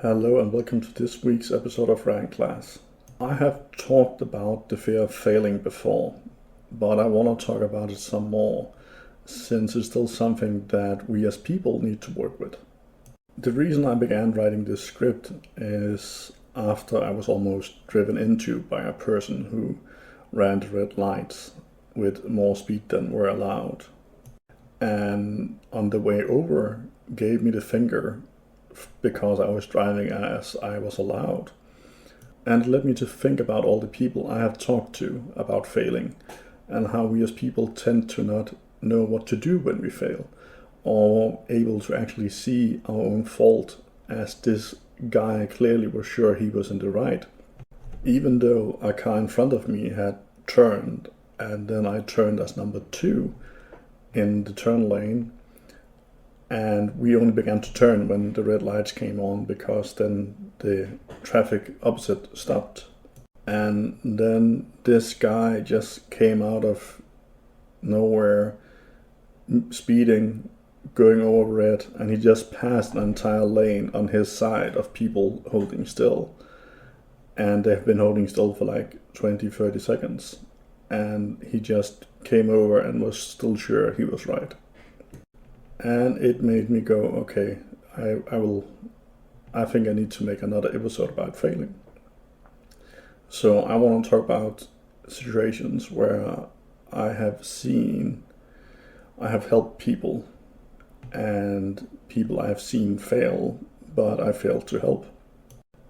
Hello and welcome to this week's episode of Rank Class. I have talked about the fear of failing before, but I want to talk about it some more, since it's still something that we as people need to work with. The reason I began writing this script is after I was almost driven into by a person who ran the red lights with more speed than were allowed, and on the way over gave me the finger because I was driving as I was allowed. And it led me to think about all the people I have talked to about failing and how we as people tend to not know what to do when we fail, or able to actually see our own fault, as this guy clearly was sure he was in the right. Even though a car in front of me had turned, and then I turned as number 2 in the turn lane, and we only began to turn when the red lights came on, because then the traffic opposite stopped. And then this guy just came out of nowhere, speeding, going over red, and he just passed an entire lane on his side of people holding still. And they've been holding still for like 20-30 seconds. And he just came over and was still sure he was right. And it made me go, okay, I think I need to make another episode about failing. So I want to talk about situations where I have helped people, and people I have seen fail, but I failed to help.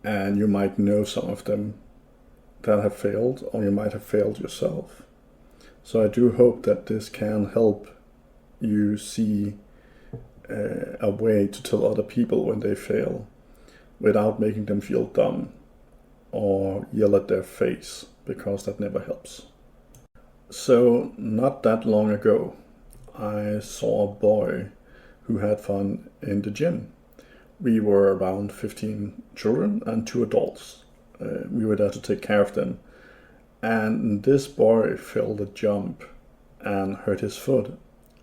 And you might know some of them that have failed, or you might have failed yourself. So I do hope that this can help you see a way to tell other people when they fail without making them feel dumb or yell at their face, because that never helps. So not that long ago, I saw a boy who had fun in the gym. We were around 15 children and 2 adults. We were there to take care of them. And this boy failed a jump and hurt his foot.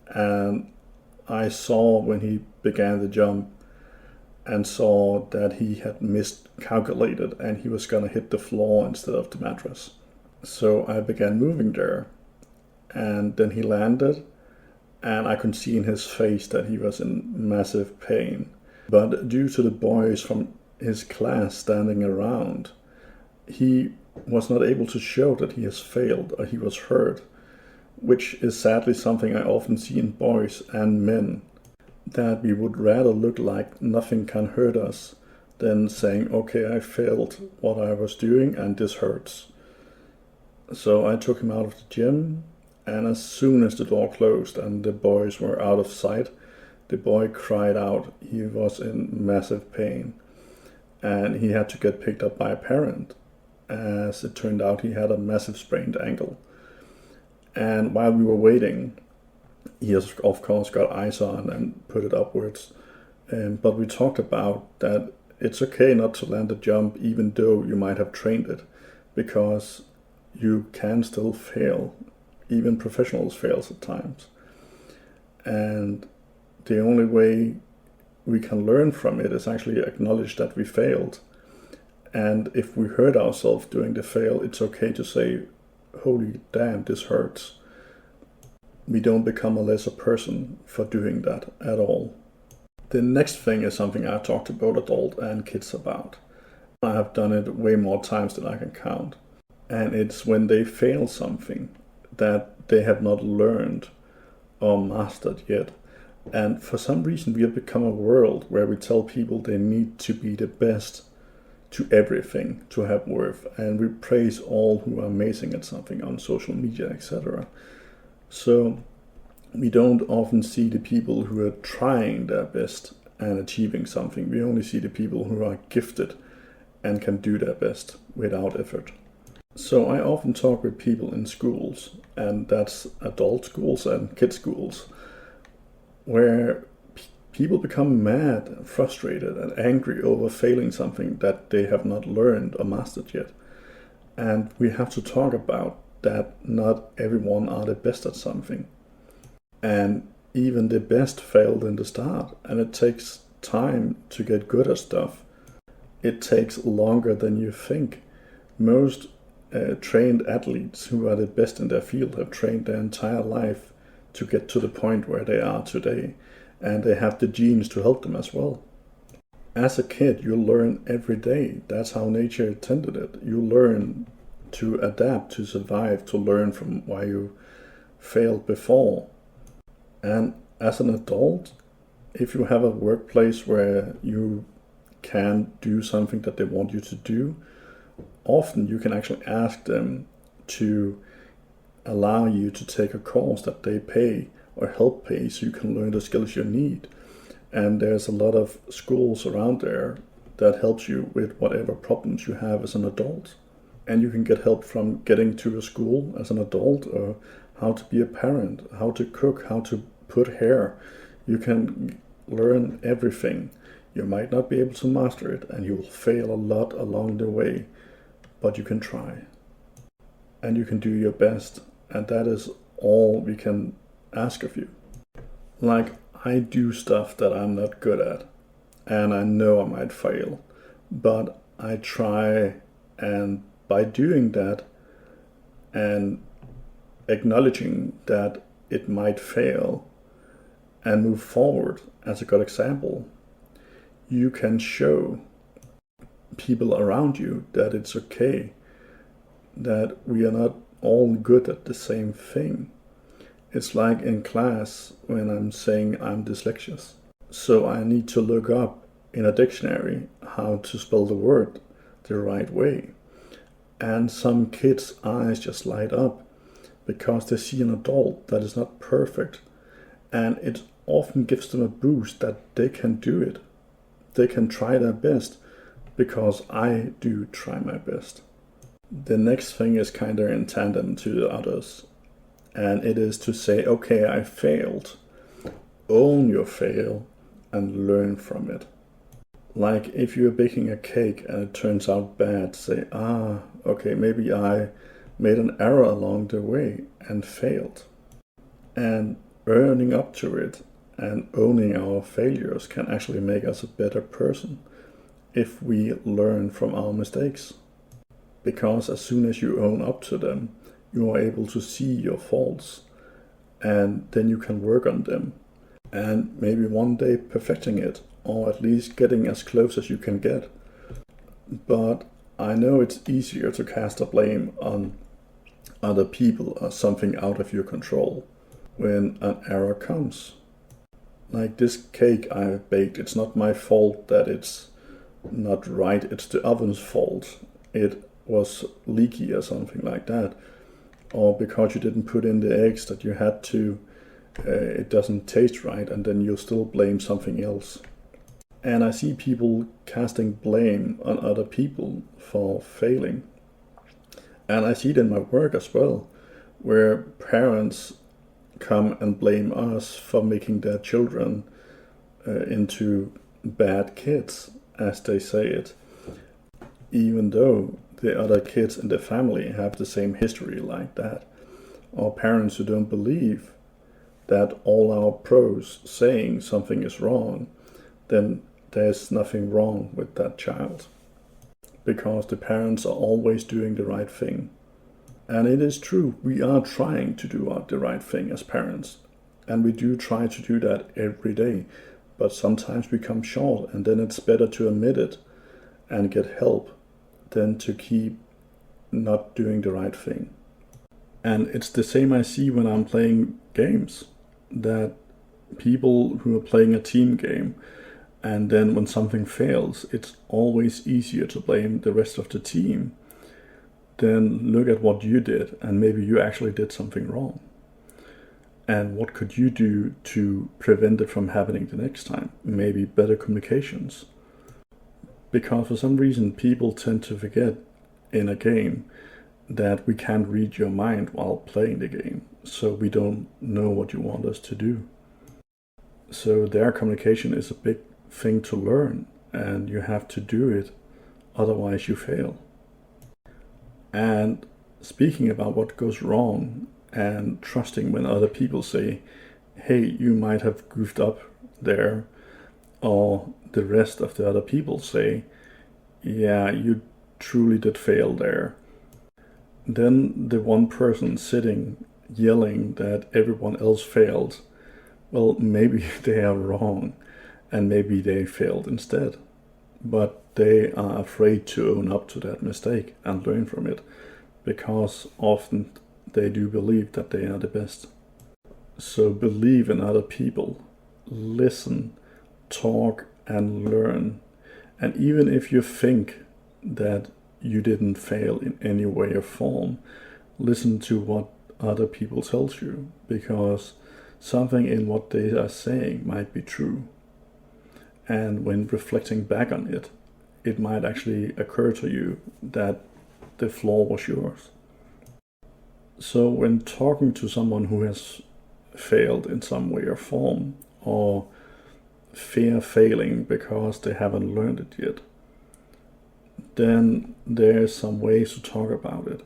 And I saw when he began the jump and saw that he had miscalculated and he was going to hit the floor instead of the mattress. So I began moving there, and then he landed, and I could see in his face that he was in massive pain. But due to the boys from his class standing around, he was not able to show that he has failed or he was hurt, which is sadly something I often see in boys and men, that we would rather look like nothing can hurt us than saying, okay, I failed what I was doing and this hurts. So I took him out of the gym, and as soon as the door closed and the boys were out of sight, the boy cried out. He was in massive pain, and he had to get picked up by a parent. As it turned out, he had a massive sprained ankle. And while we were waiting, he has, of course, got ice on and put it upwards. But we talked about that it's okay not to land a jump, even though you might have trained it, because you can still fail. Even professionals fail at times. And the only way we can learn from it is actually acknowledge that we failed. And if we hurt ourselves during the fail, it's okay to say, holy damn, this hurts. We don't become a lesser person for doing that at all. The next thing is something I've talked to both adults and kids about. I have done it way more times than I can count. And it's when they fail something that they have not learned or mastered yet. And for some reason we have become a world where we tell people they need to be the best to everything to have worth, and we praise all who are amazing at something on social media, etc. So we don't often see the people who are trying their best and achieving something. We only see the people who are gifted and can do their best without effort. So I often talk with people in schools, and that's adult schools and kids schools, where people become mad, frustrated, and angry over failing something that they have not learned or mastered yet. And we have to talk about that not everyone are the best at something. And even the best failed in the start, and it takes time to get good at stuff. it takes longer than you think. Most trained athletes who are the best in their field have trained their entire life to get to the point where they are today, and they have the genes to help them as well. As a kid, you learn every day. That's how nature intended it. You learn to adapt, to survive, to learn from why you failed before. And as an adult, if you have a workplace where you can do something that they want you to do, often you can actually ask them to allow you to take a course that they pay or help pay so you can learn the skills you need. And there's a lot of schools around there that helps you with whatever problems you have as an adult. And you can get help from getting to a school as an adult, or how to be a parent, how to cook, how to put hair. You can learn everything. You might not be able to master it, and you will fail a lot along the way, but you can try. And you can do your best, and that is all we can ask of you. Like, I do stuff that I'm not good at, and I know I might fail, but I try, and by doing that and acknowledging that it might fail and move forward as a good example, you can show people around you that it's okay, that we are not all good at the same thing. It's like in class when I'm saying I'm dyslexic. So I need to look up in a dictionary how to spell the word the right way. And some kids' eyes just light up because they see an adult that is not perfect. And it often gives them a boost that they can do it. They can try their best because I do try my best. The next thing is kind of in tandem to the others. And it is to say, okay, I failed. Own your fail and learn from it. Like if you're baking a cake and it turns out bad, say, okay, maybe I made an error along the way and failed. And earning up to it and owning our failures can actually make us a better person if we learn from our mistakes. Because as soon as you own up to them, you are able to see your faults, and then you can work on them, and maybe one day perfecting it, or at least getting as close as you can get. But I know it's easier to cast a blame on other people or something out of your control when an error comes. Like this cake I baked, it's not my fault that it's not right, it's the oven's fault. It was leaky or something like that. Or because you didn't put in the eggs that you had to, it doesn't taste right, and then you'll still blame something else. And I see people casting blame on other people for failing. And I see it in my work as well, where parents come and blame us for making their children into bad kids, as they say it, even though the other kids in the family have the same history like that. Or parents who don't believe that all our pros saying something is wrong, then there's nothing wrong with that child. Because the parents are always doing the right thing. And it is true, we are trying to do the right thing as parents. And we do try to do that every day. But sometimes we come short, and then it's better to admit it and get help than to keep not doing the right thing. And it's the same I see when I'm playing games, that people who are playing a team game, and then when something fails, it's always easier to blame the rest of the team than look at what you did, and maybe you actually did something wrong. And what could you do to prevent it from happening the next time? Maybe better communications. Because for some reason people tend to forget in a game that we can't read your mind while playing the game, so we don't know what you want us to do. So their communication is a big thing to learn, and you have to do it, otherwise you fail. And speaking about what goes wrong and trusting when other people say, hey, you might have goofed up there, or the rest of the other people say, yeah, you truly did fail there. Then the one person sitting yelling that everyone else failed, well, maybe they are wrong and maybe they failed instead. But they are afraid to own up to that mistake and learn from it because often they do believe that they are the best. So believe in other people, listen, talk, and learn. And even if you think that you didn't fail in any way or form, listen to what other people tells you, because something in what they are saying might be true. And when reflecting back on it, it might actually occur to you that the flaw was yours. So when talking to someone who has failed in some way or form, or fear failing because they haven't learned it yet, then there's some ways to talk about it.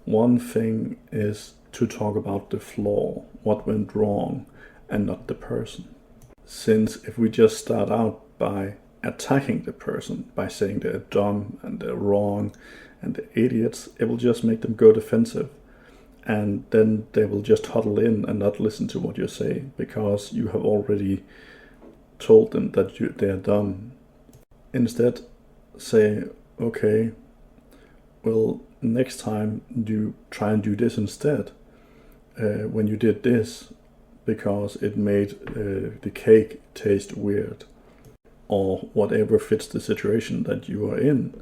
One thing is to talk about the flaw, what went wrong, and not the person. Since if we just start out by attacking the person, by saying they're dumb and they're wrong and they're idiots, it will just make them go defensive. And then they will just huddle in and not listen to what you say because you have already told them that they're dumb. Instead, say, okay, well, next time do try and do this instead. When you did this, because it made the cake taste weird, or whatever fits the situation that you are in.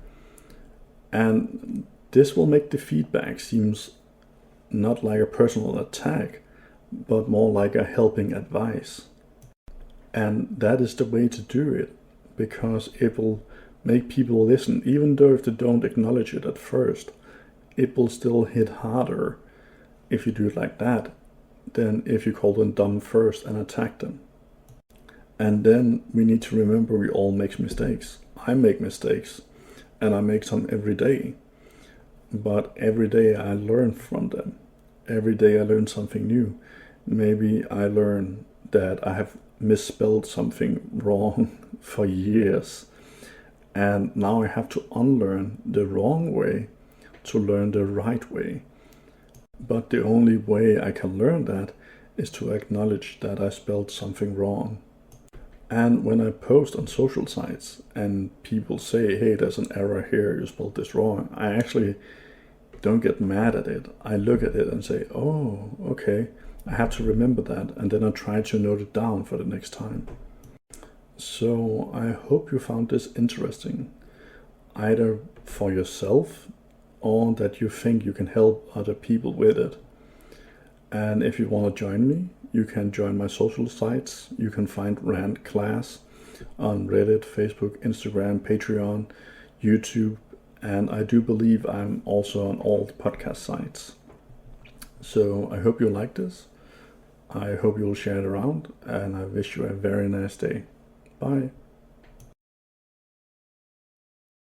And this will make the feedback seems not like a personal attack, but more like a helping advice. And that is the way to do it, because it will make people listen, even though if they don't acknowledge it at first, it will still hit harder if you do it like that than if you call them dumb first and attack them. And then we need to remember we all make mistakes. I make mistakes, and I make some every day. But every day I learn from them. Every day I learn something new. Maybe I learn that I have misspelled something wrong for years. And now I have to unlearn the wrong way to learn the right way. But the only way I can learn that is to acknowledge that I spelled something wrong. And when I post on social sites and people say, hey, there's an error here, you spelled this wrong, I actually don't get mad at it. I look at it and say, oh, okay, I have to remember that. And then I try to note it down for the next time. So I hope you found this interesting, either for yourself or that you think you can help other people with it. And if you want to join me, you can join my social sites. You can find Rand Class on Reddit, Facebook, Instagram, Patreon, YouTube, and I do believe I'm also on all the podcast sites. So I hope you like this. I hope you'll share it around, and I wish you a very nice day. Bye.